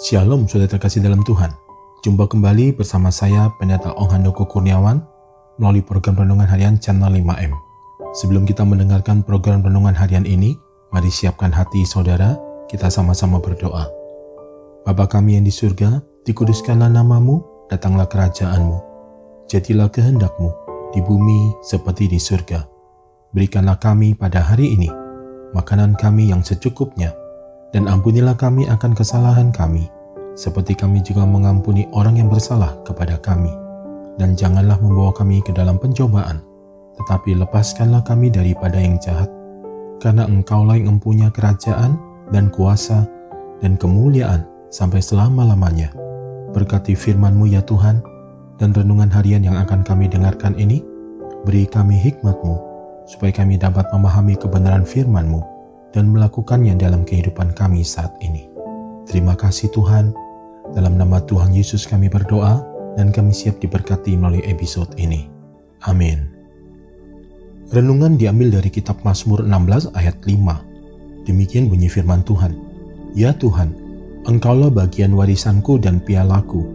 Shalom saudara terkasih dalam Tuhan. Jumpa kembali bersama saya Pendeta Ong Handoko Kurniawan melalui program Renungan Harian Channel 5M. Sebelum kita mendengarkan program Renungan Harian ini, mari siapkan hati saudara, kita sama-sama berdoa. Bapa kami yang di surga, dikuduskanlah namamu, datanglah kerajaanmu. Jadilah kehendakmu di bumi seperti di surga. Berikanlah kami pada hari ini makanan kami yang secukupnya, dan ampunilah kami akan kesalahan kami, seperti kami juga mengampuni orang yang bersalah kepada kami. Dan janganlah membawa kami ke dalam pencobaan, tetapi lepaskanlah kami daripada yang jahat. Karena Engkaulah yang mempunyai kerajaan dan kuasa dan kemuliaan sampai selama-lamanya. Berkati firman-Mu ya Tuhan, dan renungan harian yang akan kami dengarkan ini, beri kami hikmat-Mu, supaya kami dapat memahami kebenaran firman-Mu dan melakukannya dalam kehidupan kami saat ini. Terima kasih Tuhan, dalam nama Tuhan Yesus kami berdoa dan kami siap diberkati melalui episode ini. Amin. Renungan diambil dari kitab Mazmur 16 ayat 5. Demikian bunyi firman Tuhan. Ya Tuhan, Engkaulah bagian warisanku dan pialaku.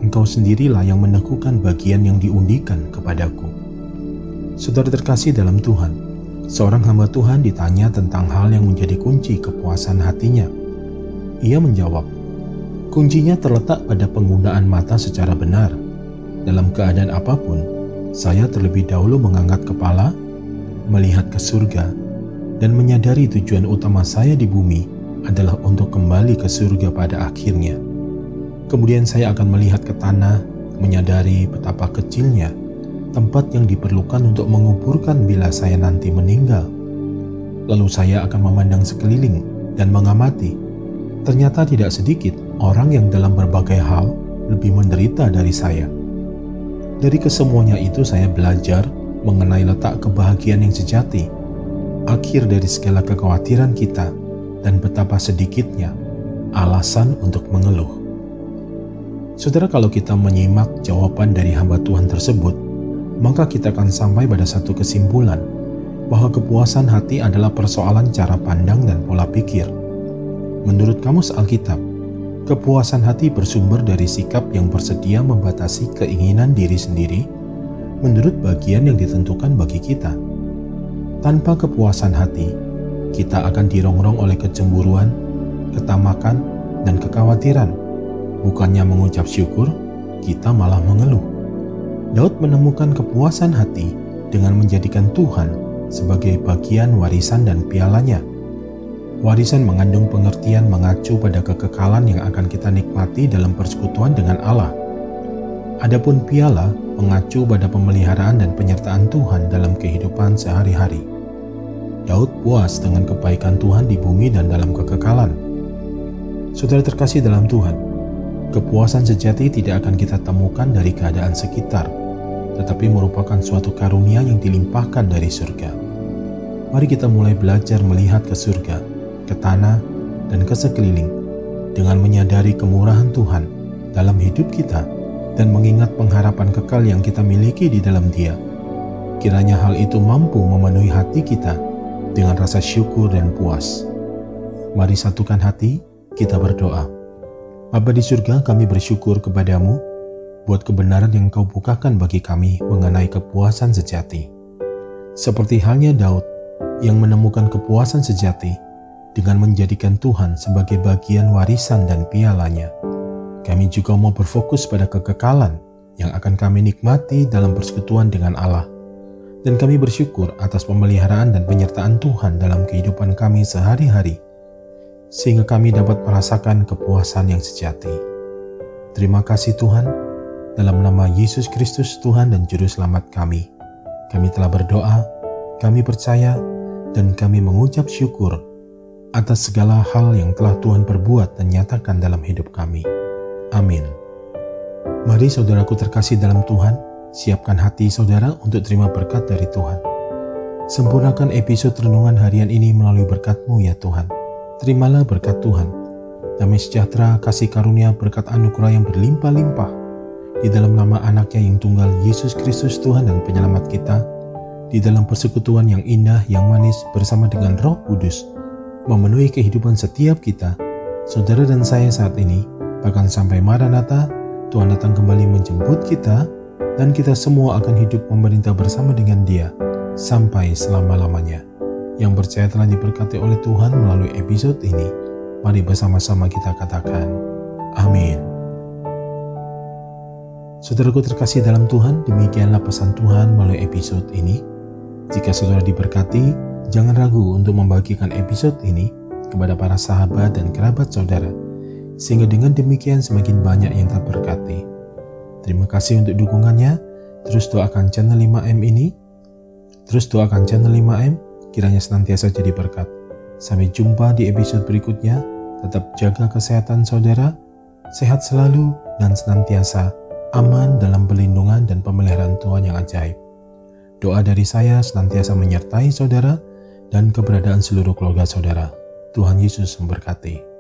Engkau sendirilah yang meneguhkan bagian yang diundikan kepadaku. Saudara terkasih dalam Tuhan, seorang hamba Tuhan ditanya tentang hal yang menjadi kunci kepuasan hatinya. Ia menjawab, kuncinya terletak pada penggunaan mata secara benar. Dalam keadaan apapun, saya terlebih dahulu mengangkat kepala, melihat ke surga, dan menyadari tujuan utama saya di bumi adalah untuk kembali ke surga pada akhirnya. Kemudian saya akan melihat ke tanah, menyadari betapa kecilnya tempat yang diperlukan untuk menguburkan bila saya nanti meninggal. Lalu saya akan memandang sekeliling dan mengamati. Ternyata tidak sedikit orang yang dalam berbagai hal lebih menderita dari saya. Dari kesemuanya itu saya belajar mengenai letak kebahagiaan yang sejati, akhir dari segala kekhawatiran kita, dan betapa sedikitnya alasan untuk mengeluh. Saudara, kalau kita menyimak jawaban dari hamba Tuhan tersebut, maka kita akan sampai pada satu kesimpulan bahwa kepuasan hati adalah persoalan cara pandang dan pola pikir. Menurut Kamus Alkitab, kepuasan hati bersumber dari sikap yang bersedia membatasi keinginan diri sendiri menurut bagian yang ditentukan bagi kita. Tanpa kepuasan hati, kita akan dirongrong oleh kecemburuan, ketamakan, dan kekhawatiran. Bukannya mengucap syukur, kita malah mengeluh. Daud menemukan kepuasan hati dengan menjadikan Tuhan sebagai bagian warisan dan pialanya. Warisan mengandung pengertian mengacu pada kekekalan yang akan kita nikmati dalam persekutuan dengan Allah. Adapun piala mengacu pada pemeliharaan dan penyertaan Tuhan dalam kehidupan sehari-hari. Daud puas dengan kebaikan Tuhan di bumi dan dalam kekekalan. Saudara terkasih dalam Tuhan, kepuasan sejati tidak akan kita temukan dari keadaan sekitar, tetapi merupakan suatu karunia yang dilimpahkan dari surga. Mari kita mulai belajar melihat ke surga, ke tanah, dan ke sekeliling, dengan menyadari kemurahan Tuhan dalam hidup kita dan mengingat pengharapan kekal yang kita miliki di dalam Dia. Kiranya hal itu mampu memenuhi hati kita dengan rasa syukur dan puas. Mari satukan hati, kita berdoa. Bapa di surga, kami bersyukur kepadamu buat kebenaran yang Kau bukakan bagi kami mengenai kepuasan sejati. Seperti halnya Daud yang menemukan kepuasan sejati dengan menjadikan Tuhan sebagai bagian warisan dan pialanya. Kami juga mau berfokus pada kekekalan yang akan kami nikmati dalam persekutuan dengan Allah. Dan kami bersyukur atas pemeliharaan dan penyertaan Tuhan dalam kehidupan kami sehari-hari, sehingga kami dapat merasakan kepuasan yang sejati. Terima kasih Tuhan. Dalam nama Yesus Kristus Tuhan dan Juru Selamat kami telah berdoa, kami percaya, dan kami mengucap syukur atas segala hal yang telah Tuhan perbuat dan nyatakan dalam hidup kami. Amin. Mari saudaraku terkasih dalam Tuhan, siapkan hati saudara untuk terima berkat dari Tuhan. Sempurnakan episode renungan harian ini melalui berkat-Mu ya Tuhan. Terimalah berkat Tuhan, damai sejahtera, kasih karunia, berkat anugerah yang berlimpah-limpah, di dalam nama anaknya yang tunggal Yesus Kristus Tuhan dan Penyelamat kita, di dalam persekutuan yang indah, yang manis bersama dengan Roh Kudus, memenuhi kehidupan setiap kita, saudara dan saya saat ini, Bahkan sampai Maranatha, Tuhan datang kembali menjemput kita, dan kita semua akan hidup memerintah bersama dengan Dia sampai selama-lamanya. Yang percaya telah diberkati oleh Tuhan melalui episode ini, mari bersama-sama kita katakan, amin. Saudaraku terkasih dalam Tuhan, demikianlah pesan Tuhan melalui episode ini. Jika saudara diberkati, jangan ragu untuk membagikan episode ini kepada para sahabat dan kerabat saudara, sehingga dengan demikian semakin banyak yang terberkati. Terima kasih untuk dukungannya. Terus doakan channel 5M ini. Kiranya senantiasa jadi berkat. Sampai jumpa di episode berikutnya. Tetap jaga kesehatan saudara, sehat selalu dan senantiasa aman dalam perlindungan dan pemeliharaan Tuhan yang ajaib. Doa dari saya senantiasa menyertai saudara dan keberadaan seluruh keluarga saudara. Tuhan Yesus memberkati.